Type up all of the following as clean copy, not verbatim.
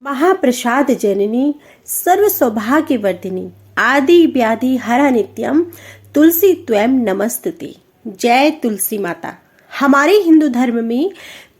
महाप्रसाद जननी सर्व सौभाग्यवर्धिनी आदि व्याधि हरा नित्यम तुलसी त्वयं नमस्तुते। जय तुलसी माता। हमारे हिंदू धर्म में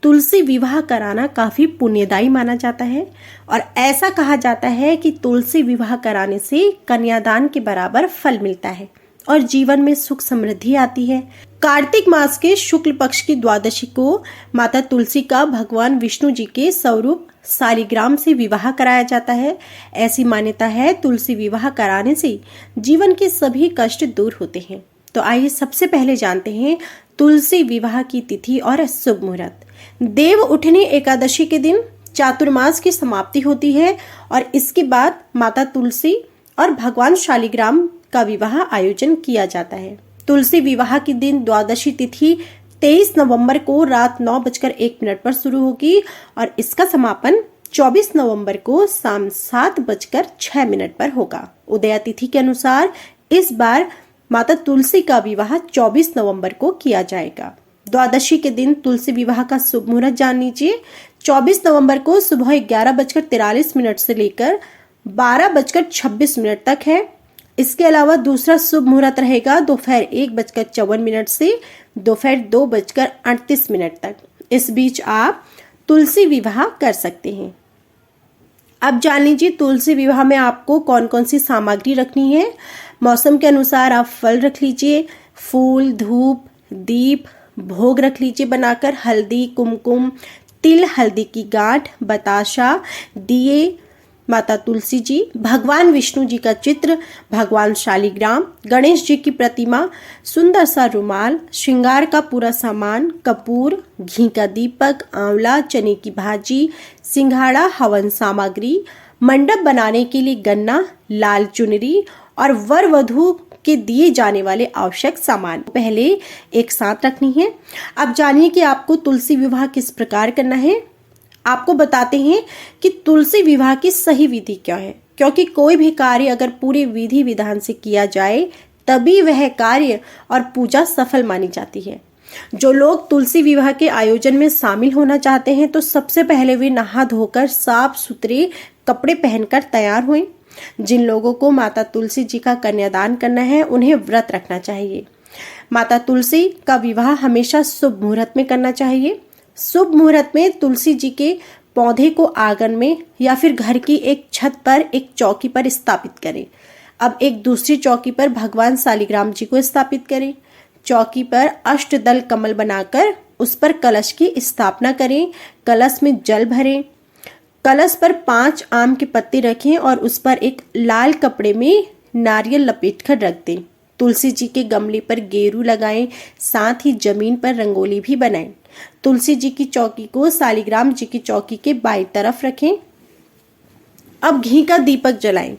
तुलसी विवाह कराना काफी पुण्यदायी माना जाता है और ऐसा कहा जाता है कि तुलसी विवाह कराने से कन्यादान के बराबर फल मिलता है और जीवन में सुख समृद्धि आती है। कार्तिक मास के शुक्ल पक्ष की द्वादशी को माता तुलसी का भगवान विष्णु जी के स्वरूप सालिग्राम से विवाह कराया जाता है। ऐसी मान्यता है तुलसी विवाह कराने से जीवन के सभी कष्ट दूर होते हैं। तो आइए सबसे पहले जानते हैं तुलसी विवाह की तिथि और शुभ मुहूर्त। देव उठनी एकादशी के दिन चातुर्मास की समाप्ति होती है और इसके बाद माता तुलसी और भगवान शालिग्राम का विवाह आयोजन किया जाता है। तुलसी विवाह के दिन द्वादशी तिथि 23 नवंबर को रात 9:01 पर शुरू होगी और इसका समापन 24 नवंबर को शाम 7:06 पर होगा। उदया तिथि के अनुसार इस बार माता तुलसी का विवाह 24 नवंबर को किया जाएगा। द्वादशी के दिन तुलसी विवाह का शुभ मुहूर्त जान लीजिए। 24 नवंबर को सुबह 11:43 से लेकर 12:26 तक है। इसके अलावा दूसरा शुभ मुहूर्त रहेगा दोपहर 1:54 से दोपहर 2:38 तक। इस बीच आप तुलसी विवाह कर सकते हैं। अब जान लीजिए तुलसी विवाह में आपको कौन कौन सी सामग्री रखनी है। मौसम के अनुसार आप फल रख लीजिए, फूल, धूप, दीप, भोग रख लीजिए बनाकर, हल्दी, कुमकुम, तिल, हल्दी की गांठ, बताशा, दिए, माता तुलसी जी, भगवान विष्णु जी का चित्र, भगवान शालिग्राम, गणेश जी की प्रतिमा, सुंदर सा रुमाल, श्रृंगार का पूरा सामान, कपूर, घी का दीपक, आंवला, चने की भाजी, सिंघाड़ा, हवन सामग्री, मंडप बनाने के लिए गन्ना, लाल चुनरी और वर वधू के दिए जाने वाले आवश्यक सामान पहले एक साथ रखनी है। अब जानिए कि आपको तुलसी विवाह किस प्रकार करना है। आपको बताते हैं कि तुलसी विवाह की सही विधि क्या है, क्योंकि कोई भी कार्य अगर पूरे विधि विधान से किया जाए तभी वह कार्य और पूजा सफल मानी जाती है। जो लोग तुलसी विवाह के आयोजन में शामिल होना चाहते हैं तो सबसे पहले वे नहा धोकर साफ सुथरे कपड़े पहनकर तैयार हुए। जिन लोगों को माता तुलसी जी का कन्यादान करना है उन्हें व्रत रखना चाहिए। माता तुलसी का विवाह हमेशा शुभ मुहूर्त में करना चाहिए। शुभ मुहूर्त में तुलसी जी के पौधे को आंगन में या फिर घर की एक छत पर एक चौकी पर स्थापित करें। अब एक दूसरी चौकी पर भगवान शालिग्राम जी को स्थापित करें। चौकी पर अष्टदल कमल बनाकर उस पर कलश की स्थापना करें। कलश में जल भरें। कलश पर 5 आम के पत्ते रखें और उस पर एक लाल कपड़े में नारियल लपेटकर रख दें। तुलसी जी के गमले पर गेरू लगाएं, साथ ही जमीन पर रंगोली भी बनाएं। तुलसी जी की चौकी को शालिग्राम जी की चौकी के बाईं तरफ रखें। अब घी का दीपक जलाएं।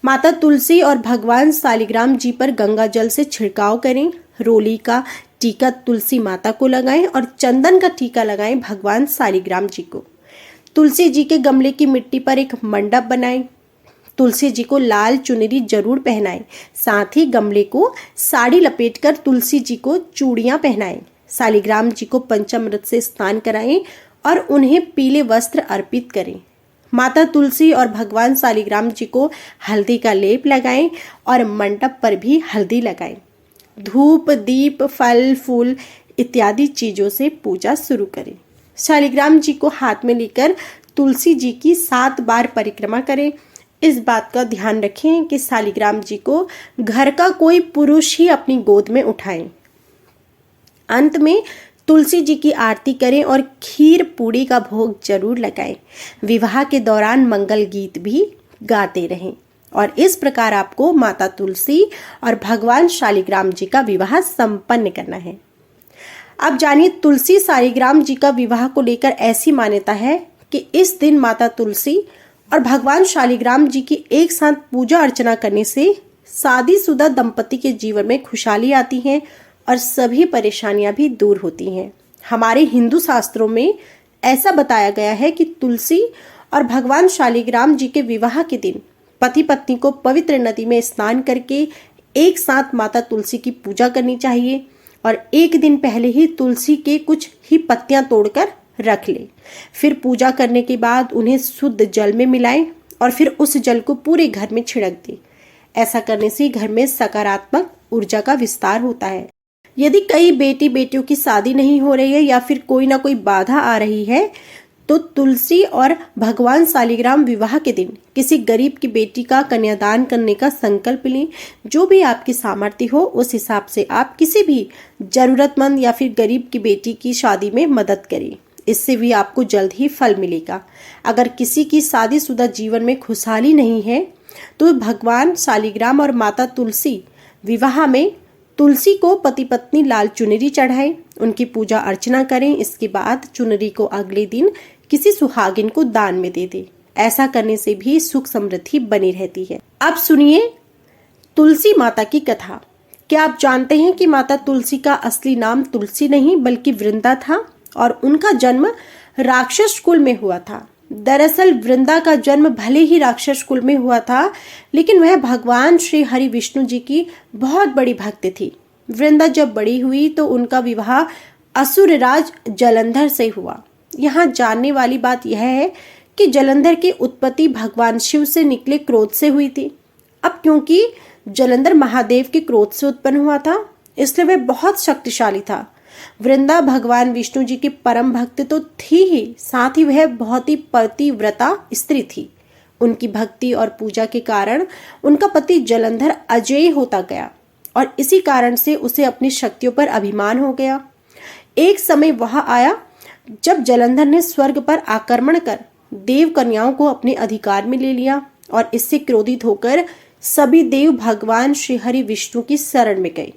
माता तुलसी और भगवान शालिग्राम जी पर गंगा जल से छिड़काव करें। रोली का टीका तुलसी माता को लगाएं और चंदन का टीका लगाएं भगवान शालिग्राम जी को। तुलसी जी के गमले की मिट्टी पर एक मंडप बनाएं। तुलसी जी को लाल चुनरी जरूर पहनाएं। साथ ही गमले को साड़ी लपेटकर तुलसी जी को चूड़ियां पहनाएं। शालिग्राम जी को पंचामृत से स्नान कराएं और उन्हें पीले वस्त्र अर्पित करें। माता तुलसी और भगवान शालिग्राम जी को हल्दी का लेप लगाएं और मंडप पर भी हल्दी लगाएं। धूप, दीप, फल, फूल इत्यादि चीजों से पूजा शुरू करें। शालिग्राम जी को हाथ में लेकर तुलसी जी की 7 बार परिक्रमा करें। इस बात का ध्यान रखें कि शालिग्राम जी को घर का कोई पुरुष ही अपनी गोद में उठाए। अंत में तुलसी जी की आरती करें और खीर पूड़ी का भोग जरूर लगाएं। विवाह के दौरान मंगल गीत भी गाते रहें और इस प्रकार आपको माता तुलसी और भगवान शालिग्राम जी का विवाह संपन्न करना है। अब जानिए तुलसी शालिग्राम जी का विवाह को लेकर ऐसी मान्यता है कि इस दिन माता तुलसी और भगवान शालिग्राम जी की एक साथ पूजा अर्चना करने से शादीशुदा दंपति के जीवन में खुशहाली आती है और सभी परेशानियां भी दूर होती हैं। हमारे हिंदू शास्त्रों में ऐसा बताया गया है कि तुलसी और भगवान शालिग्राम जी के विवाह के दिन पति पत्नी को पवित्र नदी में स्नान करके एक साथ माता तुलसी की पूजा करनी चाहिए और एक दिन पहले ही तुलसी के कुछ ही पत्तियां तोड़कर रख ले। फिर पूजा करने के बाद उन्हें शुद्ध जल में मिलाएं और फिर उस जल को पूरे घर में छिड़क दें। ऐसा करने से घर में सकारात्मक ऊर्जा का विस्तार होता है। यदि कई बेटी बेटियों की शादी नहीं हो रही है या फिर कोई ना कोई बाधा आ रही है तो तुलसी और भगवान शालिग्राम विवाह के दिन किसी गरीब की बेटी का कन्यादान करने का संकल्प लें। जो भी आपकी सामर्थ्य हो उस हिसाब से आप किसी भी जरूरतमंद या फिर गरीब की बेटी की शादी में मदद करें। इससे भी आपको जल्द ही फल मिलेगा। अगर किसी की शादीशुदा जीवन में खुशहाली नहीं है तो भगवान शालिग्राम और माता तुलसी विवाह में तुलसी को पति पत्नी लाल चुनरी चढ़ाएं, उनकी पूजा अर्चना करें। इसके बाद चुनरी को अगले दिन किसी सुहागिन को दान में दे दें। ऐसा करने से भी सुख समृद्धि बनी रहती है। अब सुनिए तुलसी माता की कथा। क्या आप जानते हैं कि माता तुलसी का असली नाम तुलसी नहीं बल्कि वृंदा था और उनका जन्म राक्षस कुल में हुआ था। दरअसल वृंदा का जन्म भले ही राक्षस कुल में हुआ था, लेकिन वह भगवान श्री हरि विष्णु जी की बहुत बड़ी भक्त थी। वृंदा जब बड़ी हुई तो उनका विवाह असुरराज जलंधर से हुआ। यहाँ जानने वाली बात यह है कि जलंधर की उत्पत्ति भगवान शिव से निकले क्रोध से हुई थी। अब क्योंकि जलंधर महादेव के क्रोध से उत्पन्न हुआ था, इसलिए वह बहुत शक्तिशाली था। वृंदा भगवान विष्णु जी की परम भक्त तो थी ही, साथ ही वह बहुत ही पतिव्रता स्त्री थी। उनकी भक्ति और पूजा के कारण उनका पति जलंधर अजेय होता गया और इसी कारण से उसे अपनी शक्तियों पर अभिमान हो गया। एक समय वह आया जब जलंधर ने स्वर्ग पर आक्रमण कर देव कन्याओं को अपने अधिकार में ले लिया और इससे क्रोधित होकर सभी देव भगवान श्री हरि विष्णु की शरण में गए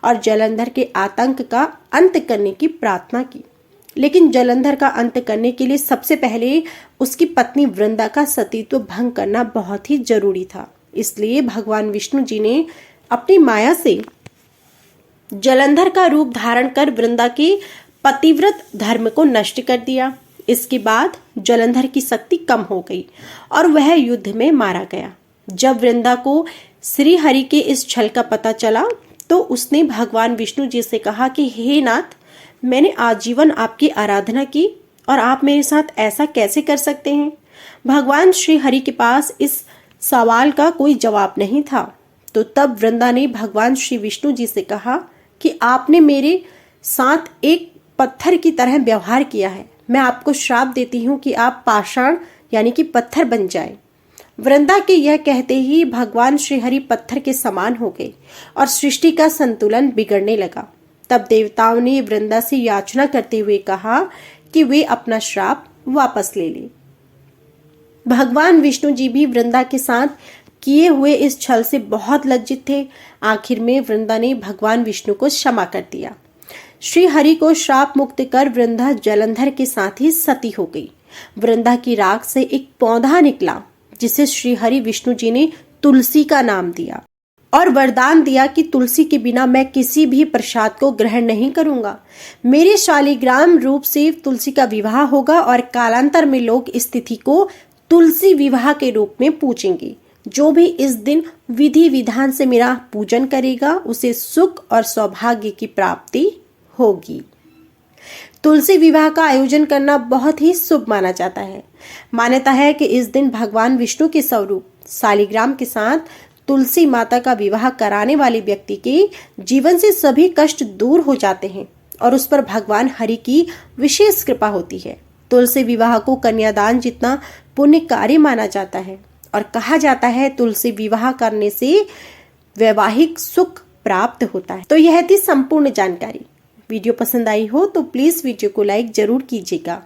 और जलंधर के आतंक का अंत करने की प्रार्थना की। लेकिन जलंधर का अंत करने के लिए सबसे पहले उसकी पत्नी वृंदा का सतीत्व भंग करना बहुत ही जरूरी था। इसलिए भगवान विष्णु जी ने अपनी माया से जलंधर का रूप धारण कर वृंदा के पतिव्रत धर्म को नष्ट कर दिया। इसके बाद जलंधर की शक्ति कम हो गई और वह युद्ध में मारा गया। जब वृंदा को श्री हरि के इस छल का पता चला तो उसने भगवान विष्णु जी से कहा कि हे नाथ, मैंने आजीवन आपकी आराधना की और आप मेरे साथ ऐसा कैसे कर सकते हैं। भगवान श्री हरि के पास इस सवाल का कोई जवाब नहीं था। तो तब वृंदा ने भगवान श्री विष्णु जी से कहा कि आपने मेरे साथ एक पत्थर की तरह व्यवहार किया है। मैं आपको श्राप देती हूँ कि आप पाषाण यानी कि पत्थर बन जाए। वृंदा के यह कहते ही भगवान श्री हरि पत्थर के समान हो गए और सृष्टि का संतुलन बिगड़ने लगा। तब देवताओं ने वृंदा से याचना करते हुए कहा कि वे अपना श्राप वापस ले लें। भगवान विष्णु जी भी वृंदा के साथ किए हुए इस छल से बहुत लज्जित थे। आखिर में वृंदा ने भगवान विष्णु को क्षमा कर दिया। श्री हरि को श्राप मुक्त कर वृंदा जलंधर के साथ ही सती हो गई। वृंदा की राख से एक पौधा निकला जिसे श्री हरि विष्णु जी ने तुलसी का नाम दिया और वरदान दिया कि तुलसी के बिना मैं किसी भी प्रसाद को ग्रहण नहीं करूंगा। मेरे शालिग्राम रूप से तुलसी का विवाह होगा और कालांतर में लोग इस तिथि को तुलसी विवाह के रूप में पूजेंगे। जो भी इस दिन विधि विधान से मेरा पूजन करेगा उसे सुख और सौभाग्य की प्राप्ति होगी। तुलसी विवाह का आयोजन करना बहुत ही शुभ माना जाता है। मान्यता है कि इस दिन भगवान विष्णु के स्वरूप शालिग्राम के साथ तुलसी माता का विवाह कराने वाले व्यक्ति के जीवन से सभी कष्ट दूर हो जाते हैं और उस पर भगवान हरि की विशेष कृपा होती है। तुलसी विवाह को कन्यादान जितना पुण्य कार्य माना जाता है और कहा जाता है तुलसी विवाह करने से वैवाहिक सुख प्राप्त होता है। तो यह थी संपूर्ण जानकारी। वीडियो पसंद आई हो तो प्लीज वीडियो को लाइक जरूर कीजिएगा।